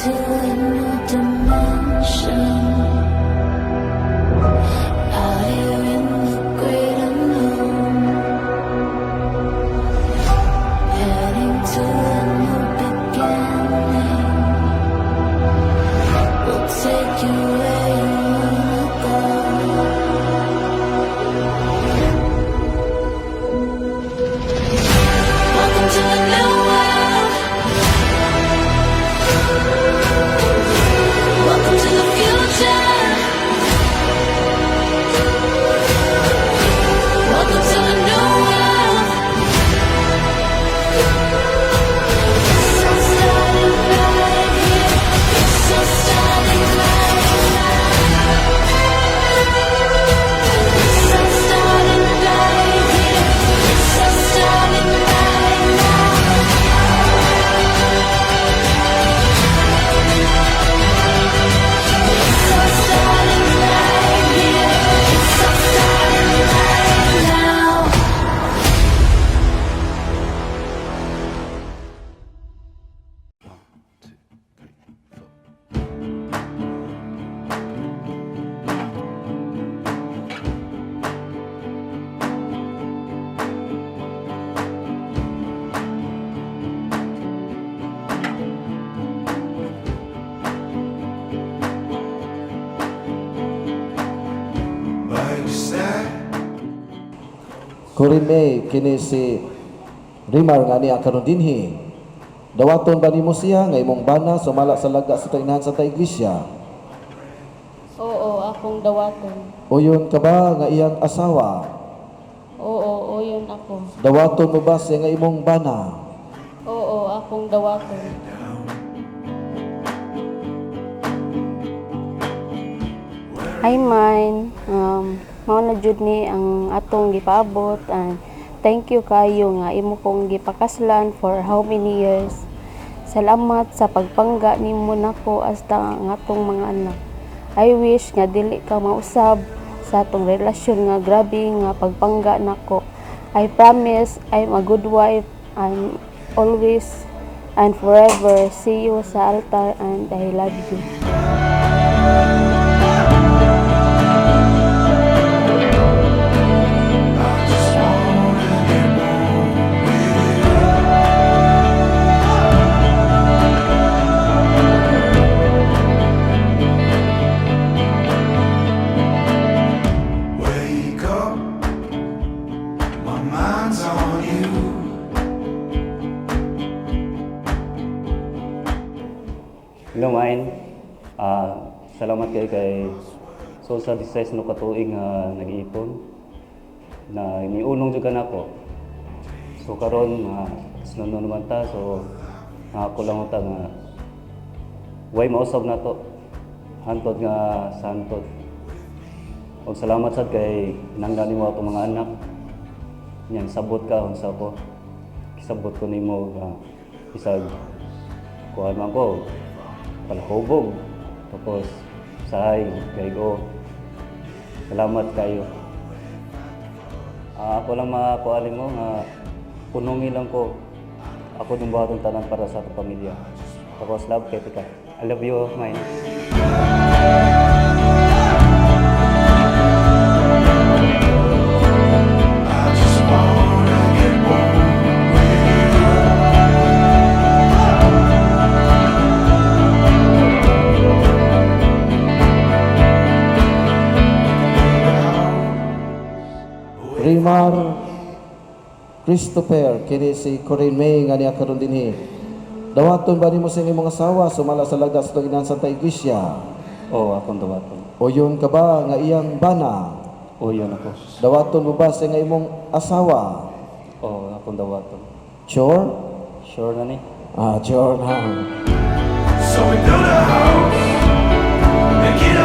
to a new dimension. Out here in the great unknown, heading to a new beginning. We'll take you where you wanna go. Welcome to a new world. Welcome to the future. Welcome to a new world. It's all starting right here. It's all starting right now. It's all starting right here. It's all starting right now. It's all starting right here. It's all starting right now. Kurime kini si Rimar nga niya karon dinhi. Dawaton ba nimo siya nga imong bana sumala sa laga sa tainahan sa ta iglesia? Oo, akong dawaton. Uyon ka ba nga iyang asawa? Oo, yun ako. Dawaton mo ba siya nga imong bana? Oo, akong dawaton. Hi, mine. Mao na jud ni ang atong gipaabot and thank you kayo nga imo kong gipakaslan for how many years. Salamat sa pagpangga nimo nako hasta ang atong mga anak. I wish nga dili ka mausab sa atong relasyon nga grabe nga pagpangga nako. I promise I'm a good wife. I'm always and forever see you sa altar and I love you. Wake up, my mind's on you. Hello, Main. Salamat kay so sa 16 no katuig nga nag-iipon na niulong jud kanako. So karon sunod naman ta so ako lang uta nga way mausab nato hantod nga santod. Og salamat sad kay nangdani mo atong mga anak. Yan sabot ka unsa ko. Kisabot ko nimo isag kuan man ko palahubog tapos sahay kay go salamat kayo. Ako lang makualin mo nga punungi lang ko ako din buhaton tanan para sa atong pamilya tapos love kay tika. I love you, mine. I just wanna get warm with Rimar Christopher kini si Kurime nga niya karon dinhi. Dawaton ba nimo sa imong asawa sumala sa laga sa tainahan sa ta iglesia? Oh, akong dawaton. Uyon ka ba nga iyang bana? Oh, yun ako. Dawaton mo ba sa nga imong asawa? Oh, akong dawaton. Sure? Sure na ni. Sure na. So we built a house and get